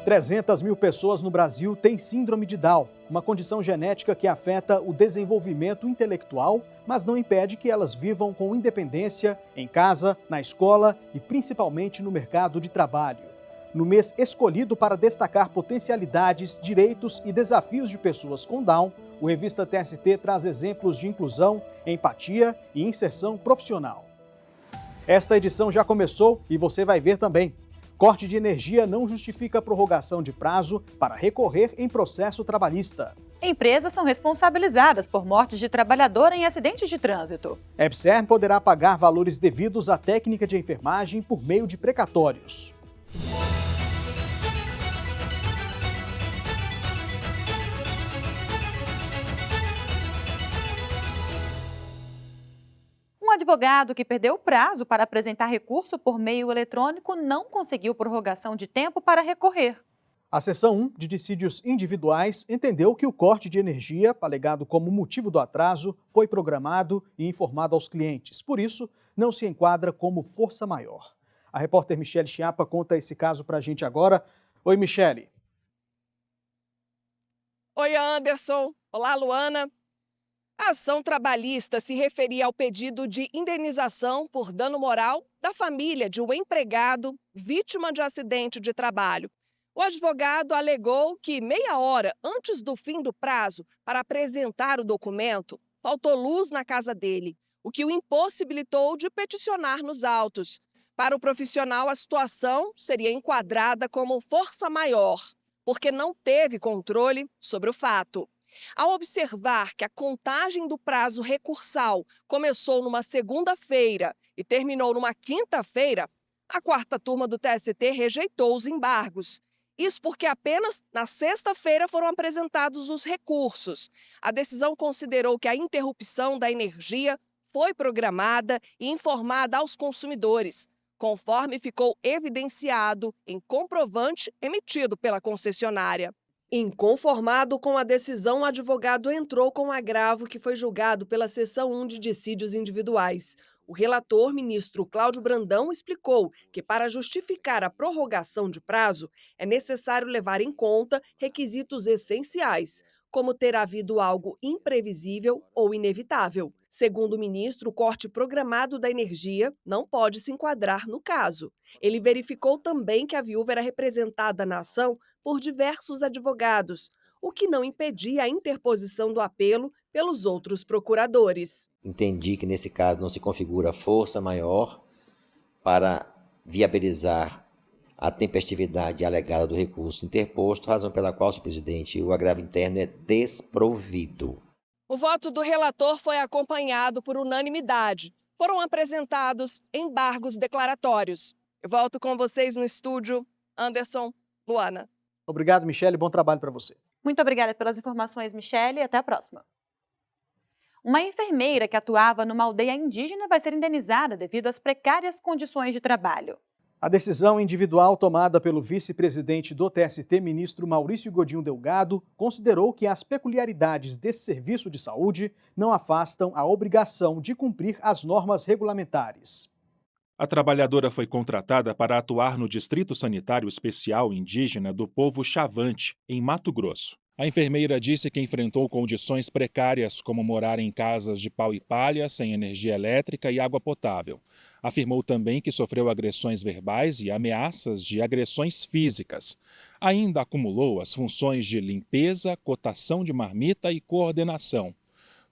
300 mil pessoas no Brasil têm síndrome de Down, uma condição genética que afeta o desenvolvimento intelectual, mas não impede que elas vivam com independência em casa, na escola e principalmente no mercado de trabalho. No mês escolhido para destacar potencialidades, direitos e desafios de pessoas com Down, o Revista TST traz exemplos de inclusão, empatia e inserção profissional. Esta edição já começou e você vai ver também. Corte de energia não justifica a prorrogação de prazo para recorrer em processo trabalhista. Empresas são responsabilizadas por mortes de trabalhador em acidentes de trânsito. EBSERM poderá pagar valores devidos à técnica de enfermagem por meio de precatórios. Um advogado que perdeu o prazo para apresentar recurso por meio eletrônico não conseguiu prorrogação de tempo para recorrer. A seção 1 de dissídios individuais entendeu que o corte de energia, alegado como motivo do atraso, foi programado e informado aos clientes. Por isso, não se enquadra como força maior. A repórter Michele Chiapa conta esse caso para a gente agora. Oi, Michele. Oi, Anderson. Olá, Luana. A ação trabalhista se referia ao pedido de indenização por dano moral da família de um empregado vítima de acidente de trabalho. O advogado alegou que meia hora antes do fim do prazo para apresentar o documento, faltou luz na casa dele, o que o impossibilitou de peticionar nos autos. Para o profissional, a situação seria enquadrada como força maior, porque não teve controle sobre o fato. Ao observar que a contagem do prazo recursal começou numa segunda-feira e terminou numa quinta-feira, a quarta turma do TST rejeitou os embargos. Isso porque apenas na sexta-feira foram apresentados os recursos. A decisão considerou que a interrupção da energia foi programada e informada aos consumidores, conforme ficou evidenciado em comprovante emitido pela concessionária. Inconformado com a decisão, o advogado entrou com agravo que foi julgado pela seção 1 de dissídios individuais. O relator, ministro Cláudio Brandão, explicou que para justificar a prorrogação de prazo é necessário levar em conta requisitos essenciais, como ter havido algo imprevisível ou inevitável. Segundo o ministro, o corte programado da energia não pode se enquadrar no caso. Ele verificou também que a viúva era representada na ação por diversos advogados, o que não impedia a interposição do apelo pelos outros procuradores. Entendi que nesse caso não se configura força maior para viabilizar a tempestividade alegada do recurso interposto, razão pela qual, senhor presidente, o agravo interno é desprovido. O voto do relator foi acompanhado por unanimidade. Foram apresentados embargos declaratórios. Eu volto com vocês no estúdio. Anderson, Luana. Obrigado, Michele. Bom trabalho para você. Muito obrigada pelas informações, Michele, e até a próxima. Uma enfermeira que atuava numa aldeia indígena vai ser indenizada devido às precárias condições de trabalho. A decisão individual tomada pelo vice-presidente do TST, ministro Maurício Godinho Delgado, considerou que as peculiaridades desse serviço de saúde não afastam a obrigação de cumprir as normas regulamentares. A trabalhadora foi contratada para atuar no Distrito Sanitário Especial Indígena do Povo Chavante, em Mato Grosso. A enfermeira disse que enfrentou condições precárias, como morar em casas de pau e palha, sem energia elétrica e água potável. Afirmou também que sofreu agressões verbais e ameaças de agressões físicas. Ainda acumulou as funções de limpeza, cotação de marmita e coordenação.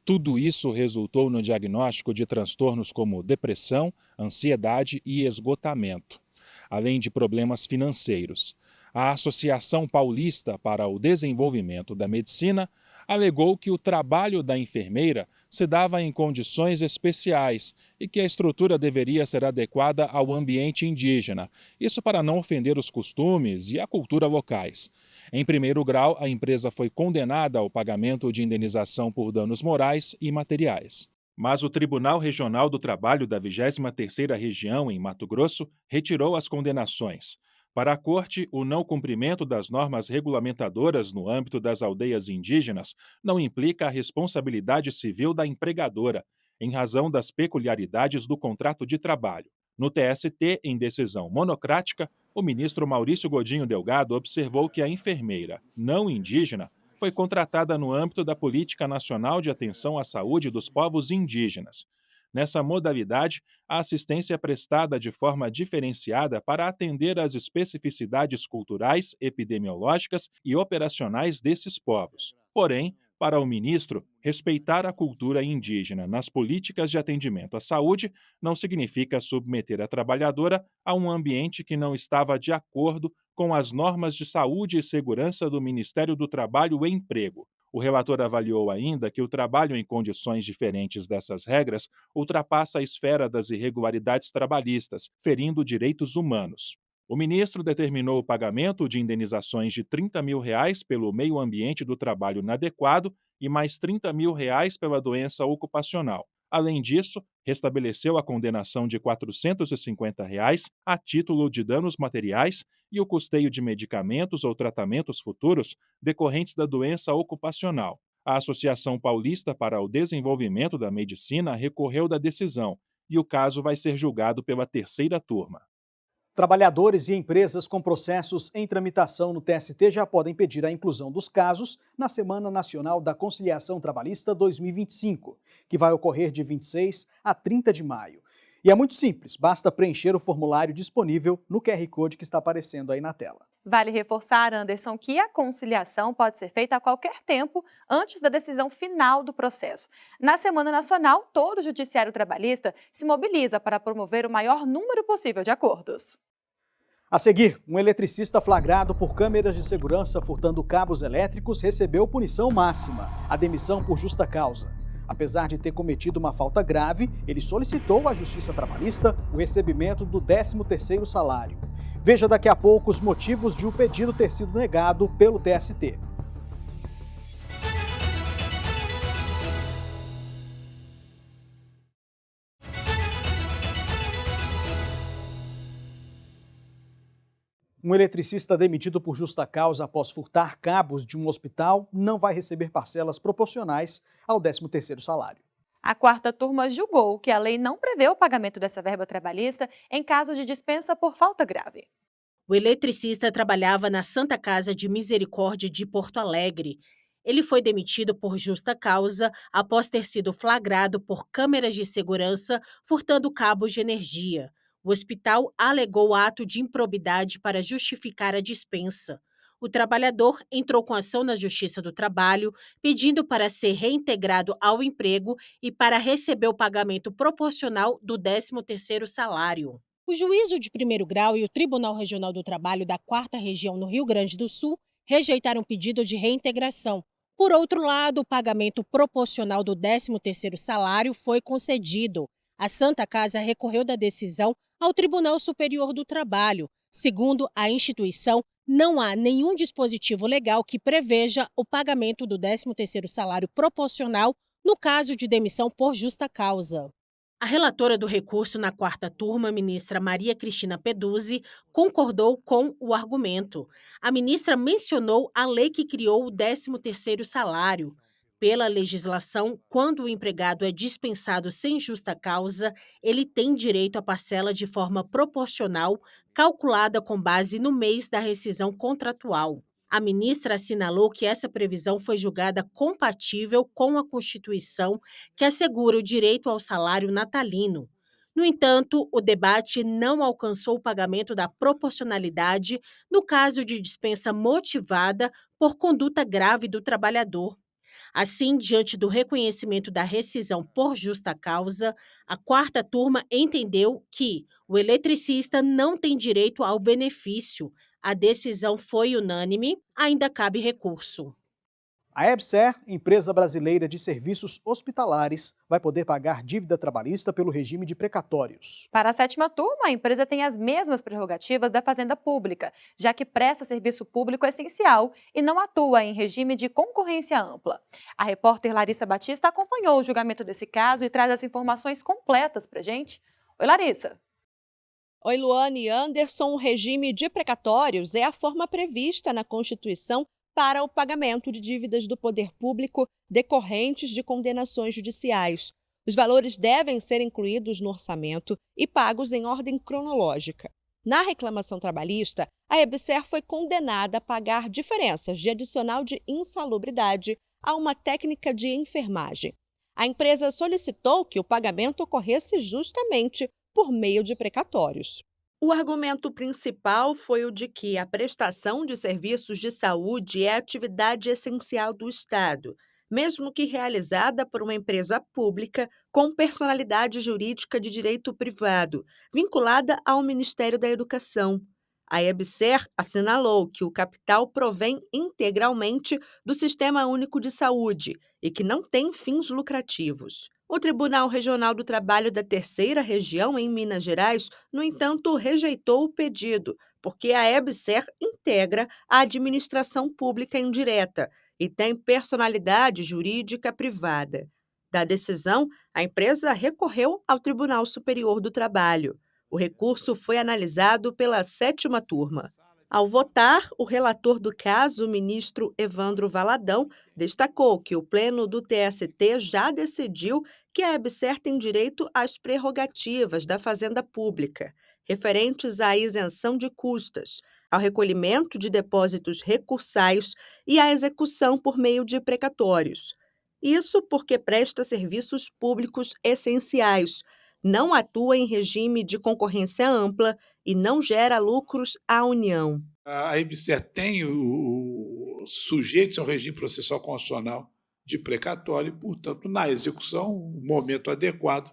Tudo isso resultou no diagnóstico de transtornos como depressão, ansiedade e esgotamento, além de problemas financeiros. A Associação Paulista para o Desenvolvimento da Medicina alegou que o trabalho da enfermeira se dava em condições especiais e que a estrutura deveria ser adequada ao ambiente indígena, isso para não ofender os costumes e a cultura locais. Em primeiro grau, a empresa foi condenada ao pagamento de indenização por danos morais e materiais. Mas o Tribunal Regional do Trabalho da 23ª Região, em Mato Grosso, retirou as condenações. Para a Corte, o não cumprimento das normas regulamentadoras no âmbito das aldeias indígenas não implica a responsabilidade civil da empregadora, em razão das peculiaridades do contrato de trabalho. No TST, em decisão monocrática, O ministro Maurício Godinho Delgado observou que a enfermeira não indígena foi contratada no âmbito da Política Nacional de Atenção à Saúde dos Povos Indígenas. Nessa modalidade, a assistência é prestada de forma diferenciada para atender às especificidades culturais, epidemiológicas e operacionais desses povos. Porém, para o ministro, respeitar a cultura indígena nas políticas de atendimento à saúde não significa submeter a trabalhadora a um ambiente que não estava de acordo com as normas de saúde e segurança do Ministério do Trabalho e Emprego. O relator avaliou ainda que o trabalho em condições diferentes dessas regras ultrapassa a esfera das irregularidades trabalhistas, ferindo direitos humanos. O ministro determinou o pagamento de indenizações de R$30 mil pelo meio ambiente do trabalho inadequado e mais R$30 mil pela doença ocupacional. Além disso, restabeleceu a condenação de R$450 a título de danos materiais e o custeio de medicamentos ou tratamentos futuros decorrentes da doença ocupacional. A Associação Paulista para o Desenvolvimento da Medicina recorreu da decisão e o caso vai ser julgado pela terceira turma. Trabalhadores e empresas com processos em tramitação no TST já podem pedir a inclusão dos casos na Semana Nacional da Conciliação Trabalhista 2025, que vai ocorrer de 26 a 30 de maio. E é muito simples, basta preencher o formulário disponível no QR Code que está aparecendo aí na tela. Vale reforçar, Anderson, que a conciliação pode ser feita a qualquer tempo antes da decisão final do processo. Na Semana Nacional, todo o Judiciário Trabalhista se mobiliza para promover o maior número possível de acordos. A seguir, um eletricista flagrado por câmeras de segurança furtando cabos elétricos recebeu punição máxima, a demissão por justa causa. Apesar de ter cometido uma falta grave, ele solicitou à Justiça Trabalhista o recebimento do 13º salário. Veja daqui a pouco os motivos de o pedido ter sido negado pelo TST. Um eletricista demitido por justa causa após furtar cabos de um hospital não vai receber parcelas proporcionais ao 13º salário. A quarta turma julgou que a lei não prevê o pagamento dessa verba trabalhista em caso de dispensa por falta grave. O eletricista trabalhava na Santa Casa de Misericórdia de Porto Alegre. Ele foi demitido por justa causa após ter sido flagrado por câmeras de segurança furtando cabos de energia. O hospital alegou ato de improbidade para justificar a dispensa. O trabalhador entrou com ação na Justiça do Trabalho, pedindo para ser reintegrado ao emprego e para receber o pagamento proporcional do 13º salário. O Juízo de Primeiro Grau e o Tribunal Regional do Trabalho da 4ª Região no Rio Grande do Sul rejeitaram o pedido de reintegração. Por outro lado, o pagamento proporcional do 13º salário foi concedido. A Santa Casa recorreu da decisão ao Tribunal Superior do Trabalho. Segundo a instituição, não há nenhum dispositivo legal que preveja o pagamento do 13º salário proporcional no caso de demissão por justa causa. A relatora do recurso na 4ª turma, ministra Maria Cristina Peduzzi, concordou com o argumento. A ministra mencionou a lei que criou o 13º salário. Pela legislação, quando o empregado é dispensado sem justa causa, ele tem direito à parcela de forma proporcional, calculada com base no mês da rescisão contratual. A ministra assinalou que essa previsão foi julgada compatível com a Constituição, que assegura o direito ao salário natalino. No entanto, o debate não alcançou o pagamento da proporcionalidade no caso de dispensa motivada por conduta grave do trabalhador. Assim, diante do reconhecimento da rescisão por justa causa, a 4ª turma entendeu que o eletricista não tem direito ao benefício. A decisão foi unânime, ainda cabe recurso. A EBSER, empresa brasileira de serviços hospitalares, vai poder pagar dívida trabalhista pelo regime de precatórios. Para a 7ª turma, a empresa tem as mesmas prerrogativas da Fazenda Pública, já que presta serviço público essencial e não atua em regime de concorrência ampla. A repórter Larissa Batista acompanhou o julgamento desse caso e traz as informações completas para a gente. Oi, Larissa. Oi, Luane e Anderson. O regime de precatórios é a forma prevista na Constituição para o pagamento de dívidas do poder público decorrentes de condenações judiciais. Os valores devem ser incluídos no orçamento e pagos em ordem cronológica. Na reclamação trabalhista, a EBSER foi condenada a pagar diferenças de adicional de insalubridade a uma técnica de enfermagem. A empresa solicitou que o pagamento ocorresse justamente por meio de precatórios. O argumento principal foi o de que a prestação de serviços de saúde é atividade essencial do Estado, mesmo que realizada por uma empresa pública com personalidade jurídica de direito privado, vinculada ao Ministério da Educação. A EBSER assinalou que o capital provém integralmente do Sistema Único de Saúde e que não tem fins lucrativos. O Tribunal Regional do Trabalho da Terceira Região, em Minas Gerais, no entanto, rejeitou o pedido, porque a EBSER integra a administração pública indireta e tem personalidade jurídica privada. Da decisão, a empresa recorreu ao Tribunal Superior do Trabalho. O recurso foi analisado pela 7ª turma. Ao votar, o relator do caso, o ministro Evandro Valadão, destacou que o Pleno do TST já decidiu que a EBSER tem direito às prerrogativas da Fazenda Pública, referentes à isenção de custas, ao recolhimento de depósitos recursais e à execução por meio de precatórios. Isso porque presta serviços públicos essenciais, não atua em regime de concorrência ampla e não gera lucros à União. A EBSER tem sujeitos ao regime processual constitucional de precatório e, portanto, na execução, no momento adequado,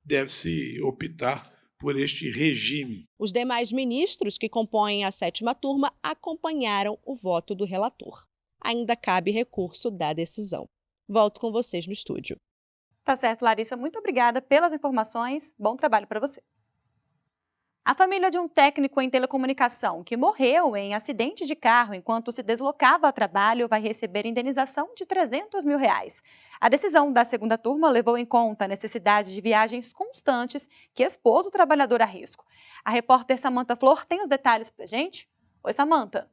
deve-se optar por este regime. Os demais ministros que compõem a 7ª turma acompanharam o voto do relator. Ainda cabe recurso da decisão. Volto com vocês no estúdio. Tá certo, Larissa. Muito obrigada pelas informações. Bom trabalho para você. A família de um técnico em telecomunicação que morreu em acidente de carro enquanto se deslocava a trabalho vai receber indenização de R$300 mil. A decisão da 2ª turma levou em conta a necessidade de viagens constantes que expôs o trabalhador a risco. A repórter Samantha Flor tem os detalhes pra gente. Oi, Samantha.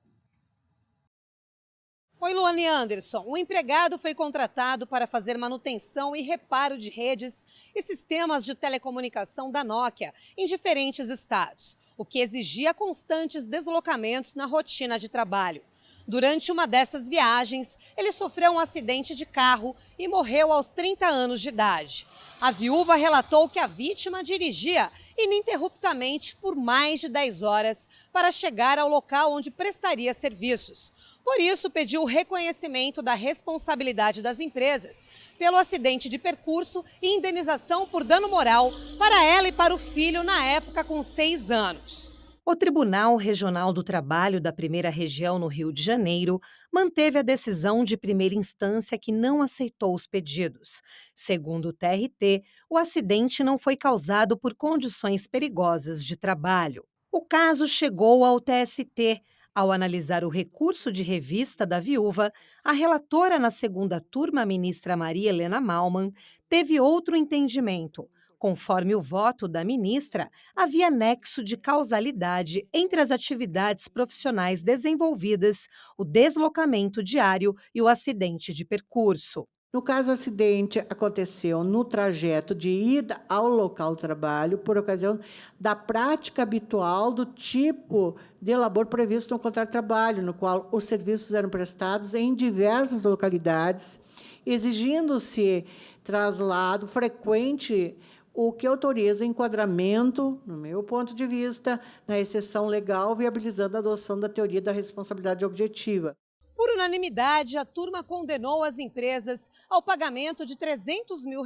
Oi, Luana e Anderson. O empregado foi contratado para fazer manutenção e reparo de redes e sistemas de telecomunicação da Nokia em diferentes estados, o que exigia constantes deslocamentos na rotina de trabalho. Durante uma dessas viagens, ele sofreu um acidente de carro e morreu aos 30 anos de idade. A viúva relatou que a vítima dirigia ininterruptamente por mais de 10 horas para chegar ao local onde prestaria serviços. Por isso, pediu o reconhecimento da responsabilidade das empresas pelo acidente de percurso e indenização por dano moral para ela e para o filho na época com 6 anos. O Tribunal Regional do Trabalho da 1ª Região no Rio de Janeiro manteve a decisão de primeira instância que não aceitou os pedidos. Segundo o TRT, o acidente não foi causado por condições perigosas de trabalho. O caso chegou ao TST. Ao analisar o recurso de revista da viúva, a relatora na 2ª turma, a ministra Maria Helena Malman, teve outro entendimento. Conforme o voto da ministra, havia nexo de causalidade entre as atividades profissionais desenvolvidas, o deslocamento diário e o acidente de percurso. No caso, o acidente aconteceu no trajeto de ida ao local do trabalho por ocasião da prática habitual do tipo de labor previsto no contrato de trabalho, no qual os serviços eram prestados em diversas localidades, exigindo-se traslado frequente, o que autoriza o enquadramento, no meu ponto de vista, na exceção legal, viabilizando a adoção da teoria da responsabilidade objetiva. Por unanimidade, a turma condenou as empresas ao pagamento de R$300 mil,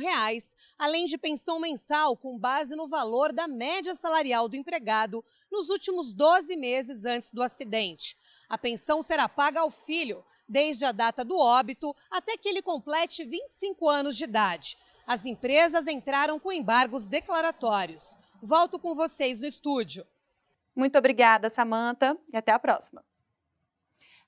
além de pensão mensal com base no valor da média salarial do empregado nos últimos 12 meses antes do acidente. A pensão será paga ao filho, desde a data do óbito até que ele complete 25 anos de idade. As empresas entraram com embargos declaratórios. Volto com vocês no estúdio. Muito obrigada, Samantha, e até a próxima.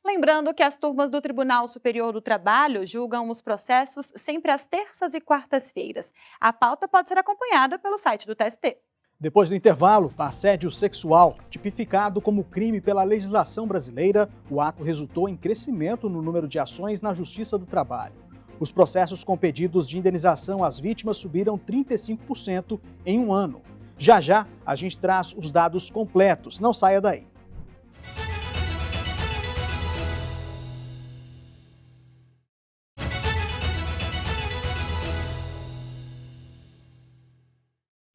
Lembrando que as turmas do Tribunal Superior do Trabalho julgam os processos sempre às terças e quartas-feiras. A pauta pode ser acompanhada pelo site do TST. Depois do intervalo, assédio sexual, tipificado como crime pela legislação brasileira, o ato resultou em crescimento no número de ações na Justiça do Trabalho. Os processos com pedidos de indenização às vítimas subiram 35% em um ano. Já já a gente traz os dados completos, não saia daí.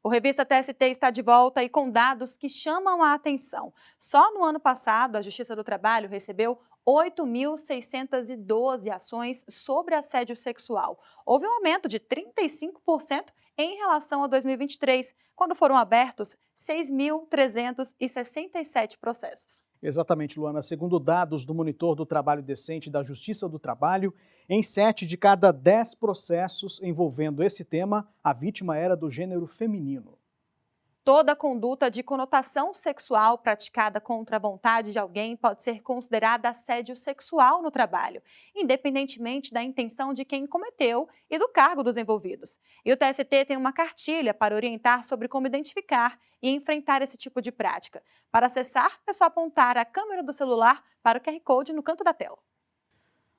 O Revista TST está de volta e com dados que chamam a atenção. Só no ano passado, a Justiça do Trabalho recebeu 8.612 ações sobre assédio sexual. Houve um aumento de 35% em relação a 2023, quando foram abertos 6.367 processos. Exatamente, Luana. Segundo dados do Monitor do Trabalho Decente da Justiça do Trabalho, em 7 de cada 10 processos envolvendo esse tema, a vítima era do gênero feminino. Toda conduta de conotação sexual praticada contra a vontade de alguém pode ser considerada assédio sexual no trabalho, independentemente da intenção de quem cometeu e do cargo dos envolvidos. E o TST tem uma cartilha para orientar sobre como identificar e enfrentar esse tipo de prática. Para acessar, é só apontar a câmera do celular para o QR Code no canto da tela.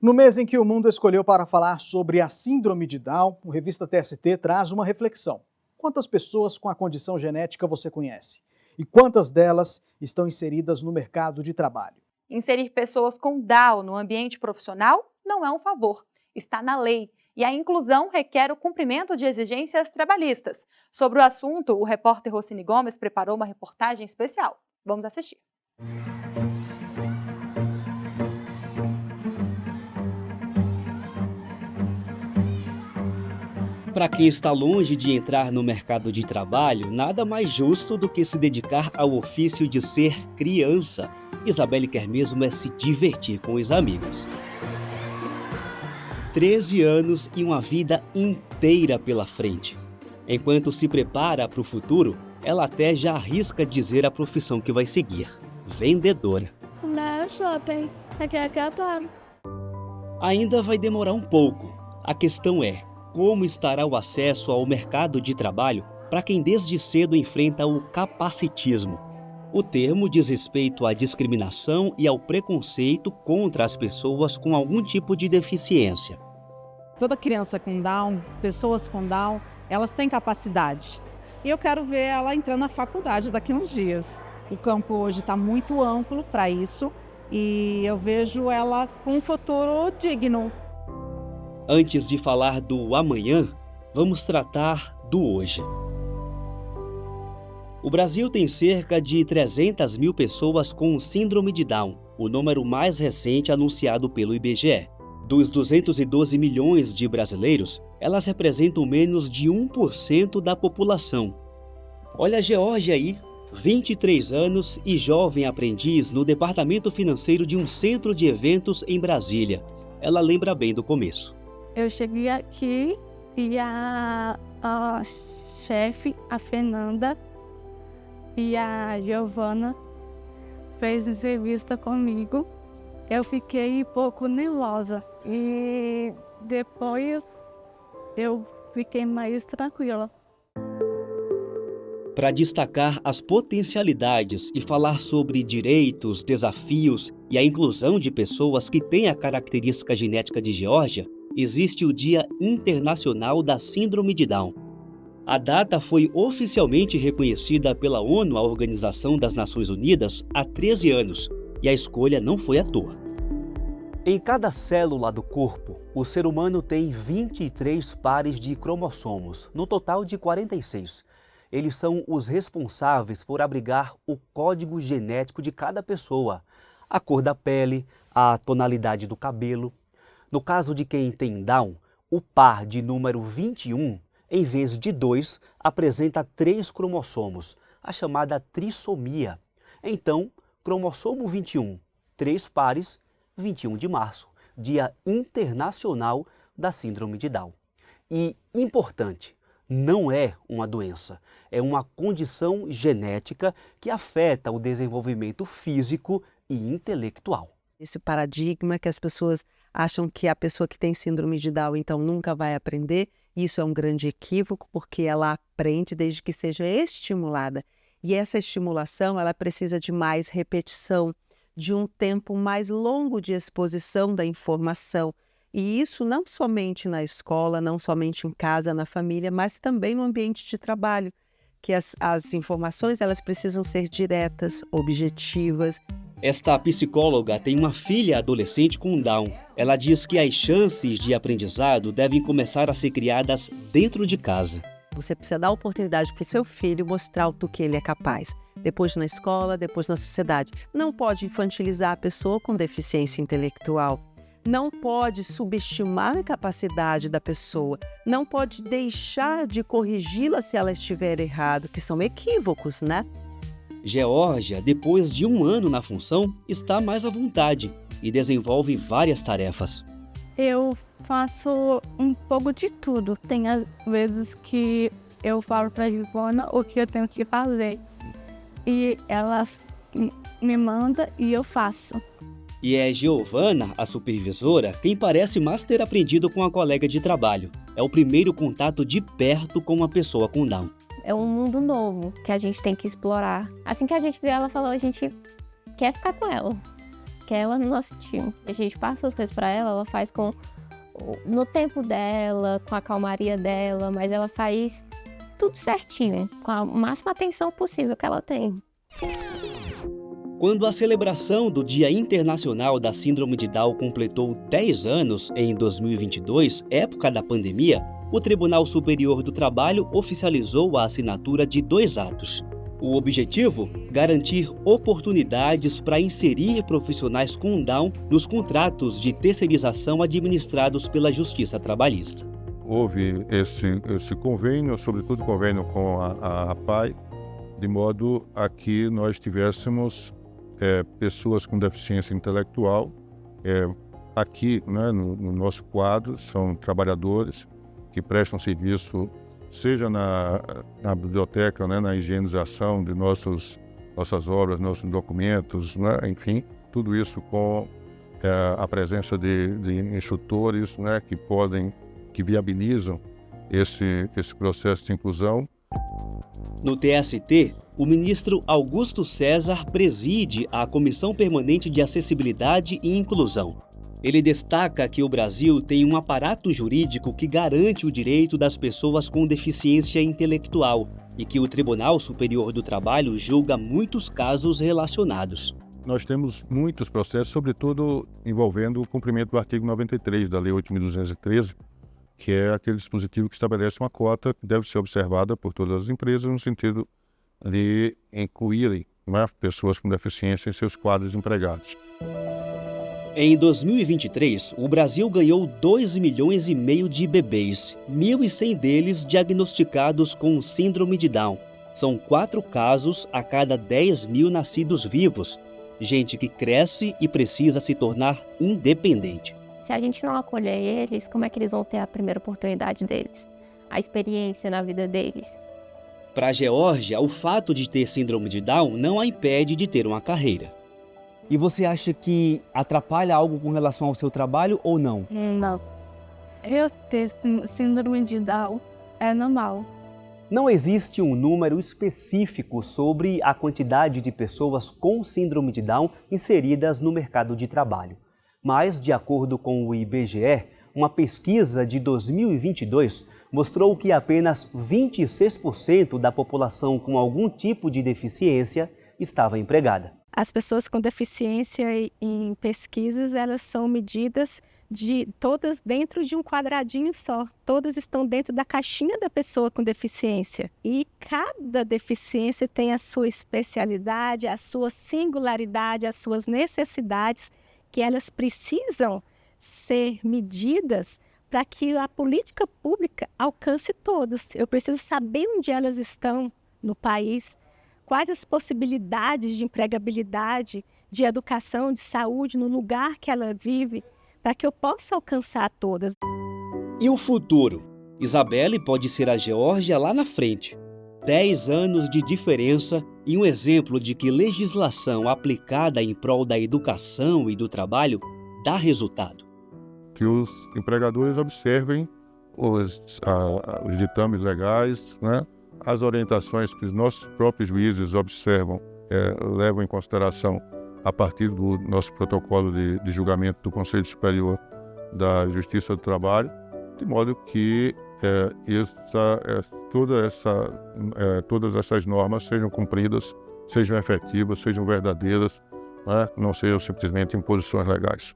No mês em que o mundo escolheu para falar sobre a síndrome de Down, o Revista TST traz uma reflexão. Quantas pessoas com a condição genética você conhece? E quantas delas estão inseridas no mercado de trabalho? Inserir pessoas com Down no ambiente profissional não é um favor, está na lei. E a inclusão requer o cumprimento de exigências trabalhistas. Sobre o assunto, o repórter Rossini Gomes preparou uma reportagem especial. Vamos assistir. Para quem está longe de entrar no mercado de trabalho, nada mais justo do que se dedicar ao ofício de ser criança. Isabelle quer mesmo se divertir com os amigos. 13 anos e uma vida inteira pela frente. Enquanto se prepara para o futuro, ela até já arrisca dizer a profissão que vai seguir: vendedora. Não, shopping. Aqui é capaz. Ainda vai demorar um pouco. A questão é: como estará o acesso ao mercado de trabalho para quem desde cedo enfrenta o capacitismo? O termo diz respeito à discriminação e ao preconceito contra as pessoas com algum tipo de deficiência. Toda criança com Down, pessoas com Down, elas têm capacidade. E eu quero ver ela entrando na faculdade daqui a uns dias. O campo hoje está muito amplo para isso e eu vejo ela com um futuro digno. Antes de falar do amanhã, vamos tratar do hoje. O Brasil tem cerca de 300 mil pessoas com síndrome de Down, o número mais recente anunciado pelo IBGE. Dos 212 milhões de brasileiros, elas representam menos de 1% da população. Olha a Geórgia aí, 23 anos e jovem aprendiz no departamento financeiro de um centro de eventos em Brasília. Ela lembra bem do começo. Eu cheguei aqui e a chefe, a Fernanda e a Giovana fez entrevista comigo. Eu fiquei um pouco nervosa e depois eu fiquei mais tranquila. Para destacar as potencialidades e falar sobre direitos, desafios e a inclusão de pessoas que têm a característica genética de Geórgia, existe o Dia Internacional da Síndrome de Down. A data foi oficialmente reconhecida pela ONU, a Organização das Nações Unidas, há 13 anos, e a escolha não foi à toa. Em cada célula do corpo, o ser humano tem 23 pares de cromossomos, no total de 46. Eles são os responsáveis por abrigar o código genético de cada pessoa, a cor da pele, a tonalidade do cabelo. No caso de quem tem Down, o par de número 21, em vez de 2, apresenta 3 cromossomos, a chamada trissomia. Então, cromossomo 21, 3 pares, 21 de março, Dia Internacional da Síndrome de Down. E, importante, não é uma doença, é uma condição genética que afeta o desenvolvimento físico e intelectual. Esse paradigma que as pessoas acham que a pessoa que tem síndrome de Down, então, nunca vai aprender. Isso é um grande equívoco, porque ela aprende desde que seja estimulada. E essa estimulação, ela precisa de mais repetição, de um tempo mais longo de exposição da informação. E isso não somente na escola, não somente em casa, na família, mas também no ambiente de trabalho. que as informações elas precisam ser diretas, objetivas. Esta psicóloga tem uma filha adolescente com Down. Ela diz que as chances de aprendizado devem começar a ser criadas dentro de casa. Você precisa dar oportunidade para o seu filho mostrar o que ele é capaz. Depois na escola, depois na sociedade. Não pode infantilizar a pessoa com deficiência intelectual. Não pode subestimar a capacidade da pessoa. Não pode deixar de corrigi-la se ela estiver errado, que são equívocos, né? Geórgia, depois de 1 ano na função, está mais à vontade e desenvolve várias tarefas. Eu faço um pouco de tudo. Tem às vezes que eu falo para a Giovana o que eu tenho que fazer. E ela me manda e eu faço. E é Giovana, a supervisora, quem parece mais ter aprendido com a colega de trabalho. É o primeiro contato de perto com uma pessoa com Down. É um mundo novo que a gente tem que explorar. Assim que a gente viu ela, falou, a gente quer ficar com ela. Quer ela no nosso time. A gente passa as coisas para ela, ela faz no tempo dela, com a calmaria dela, mas ela faz tudo certinho, com a máxima atenção possível que ela tem. Quando a celebração do Dia Internacional da Síndrome de Down completou 10 anos, em 2022, época da pandemia, o Tribunal Superior do Trabalho oficializou a assinatura de 2 atos. O objetivo? Garantir oportunidades para inserir profissionais com Down nos contratos de terceirização administrados pela Justiça Trabalhista. Houve esse convênio, sobretudo convênio com a APAE, de modo a que nós tivéssemos pessoas com deficiência intelectual. Aqui, né, no nosso quadro, são trabalhadores que prestam serviço, seja na biblioteca, né, na higienização de nossas obras, nossos documentos, né, enfim, tudo isso com a presença de instrutores, né, que viabilizam esse processo de inclusão. No TST, o ministro Augusto César preside a Comissão Permanente de Acessibilidade e Inclusão. Ele destaca que o Brasil tem um aparato jurídico que garante o direito das pessoas com deficiência intelectual e que o Tribunal Superior do Trabalho julga muitos casos relacionados. Nós temos muitos processos, sobretudo envolvendo o cumprimento do artigo 93 da Lei 8.213, que é aquele dispositivo que estabelece uma cota que deve ser observada por todas as empresas no sentido de incluírem, né, pessoas com deficiência em seus quadros de empregados. Em 2023, o Brasil ganhou 2,5 milhões de bebês, 1.100 deles diagnosticados com síndrome de Down. São 4 casos a cada 10 mil nascidos vivos. Gente que cresce e precisa se tornar independente. Se a gente não acolher eles, como é que eles vão ter a primeira oportunidade deles? A experiência na vida deles? Para a Geórgia, o fato de ter síndrome de Down não a impede de ter uma carreira. E você acha que atrapalha algo com relação ao seu trabalho ou não? Não. Eu ter síndrome de Down é normal. Não existe um número específico sobre a quantidade de pessoas com síndrome de Down inseridas no mercado de trabalho. Mas, de acordo com o IBGE, uma pesquisa de 2022 mostrou que apenas 26% da população com algum tipo de deficiência estava empregada. As pessoas com deficiência em pesquisas, elas são medidas todas dentro de um quadradinho só. Todas estão dentro da caixinha da pessoa com deficiência. E cada deficiência tem a sua especialidade, a sua singularidade, as suas necessidades, que elas precisam ser medidas para que a política pública alcance todos. Eu preciso saber onde elas estão no país, quais as possibilidades de empregabilidade, de educação, de saúde no lugar que ela vive, para que eu possa alcançar todas. E o futuro? Isabelle pode ser a Geórgia lá na frente. 10 anos de diferença e um exemplo de que legislação aplicada em prol da educação e do trabalho dá resultado. Que os empregadores observem os ditames legais, né? As orientações que os nossos próprios juízes observam, levam em consideração a partir do nosso protocolo de julgamento do Conselho Superior da Justiça do Trabalho, de modo que todas essas normas sejam cumpridas, sejam efetivas, sejam verdadeiras, né? Não sejam simplesmente imposições legais.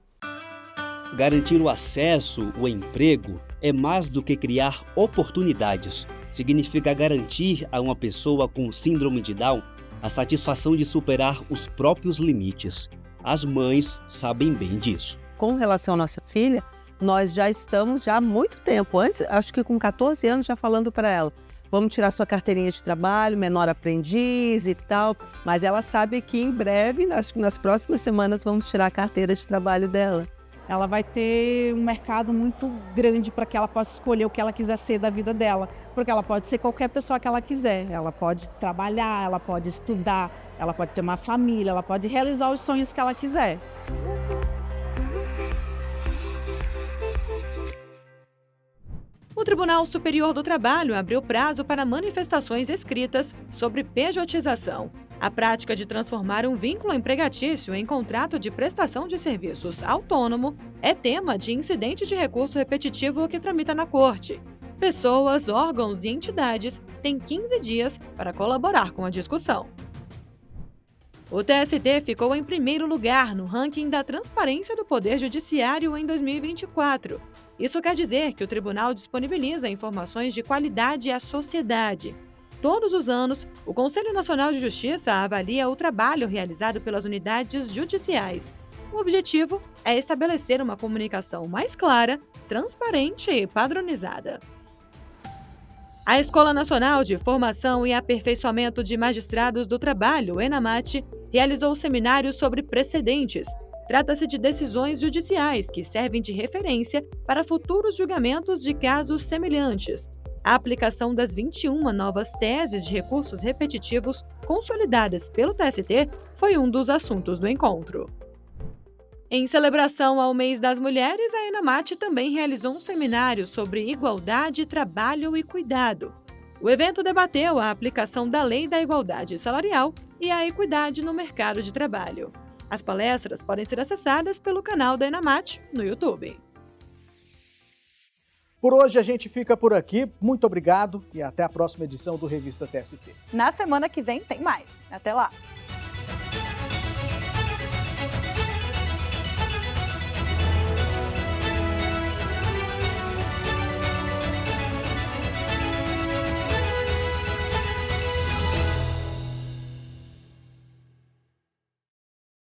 Garantir o acesso, o emprego, é mais do que criar oportunidades. Significa garantir a uma pessoa com síndrome de Down a satisfação de superar os próprios limites. As mães sabem bem disso. Com relação à nossa filha, nós já estamos há muito tempo, antes, acho que com 14 anos, já falando para ela, vamos tirar sua carteirinha de trabalho, menor aprendiz e tal, mas ela sabe que em breve, nas próximas semanas, vamos tirar a carteira de trabalho dela. Ela vai ter um mercado muito grande para que ela possa escolher o que ela quiser ser da vida dela, porque ela pode ser qualquer pessoa que ela quiser, ela pode trabalhar, ela pode estudar, ela pode ter uma família, ela pode realizar os sonhos que ela quiser. O Tribunal Superior do Trabalho abriu prazo para manifestações escritas sobre pejotização. A prática de transformar um vínculo empregatício em contrato de prestação de serviços autônomo é tema de incidente de recurso repetitivo que tramita na Corte. Pessoas, órgãos e entidades têm 15 dias para colaborar com a discussão. O TST ficou em primeiro lugar no ranking da transparência do Poder Judiciário em 2024. Isso quer dizer que o tribunal disponibiliza informações de qualidade à sociedade. Todos os anos, o Conselho Nacional de Justiça avalia o trabalho realizado pelas unidades judiciais. O objetivo é estabelecer uma comunicação mais clara, transparente e padronizada. A Escola Nacional de Formação e Aperfeiçoamento de Magistrados do Trabalho, ENAMAT, realizou seminários sobre precedentes. Trata-se de decisões judiciais que servem de referência para futuros julgamentos de casos semelhantes. A aplicação das 21 novas teses de recursos repetitivos consolidadas pelo TST foi um dos assuntos do encontro. Em celebração ao Mês das Mulheres, a ENAMAT também realizou um seminário sobre igualdade, trabalho e cuidado. O evento debateu a aplicação da Lei da Igualdade Salarial e a equidade no mercado de trabalho. As palestras podem ser acessadas pelo canal da ENAMAT no YouTube. Por hoje a gente fica por aqui. Muito obrigado e até a próxima edição do Revista TST. Na semana que vem tem mais. Até lá!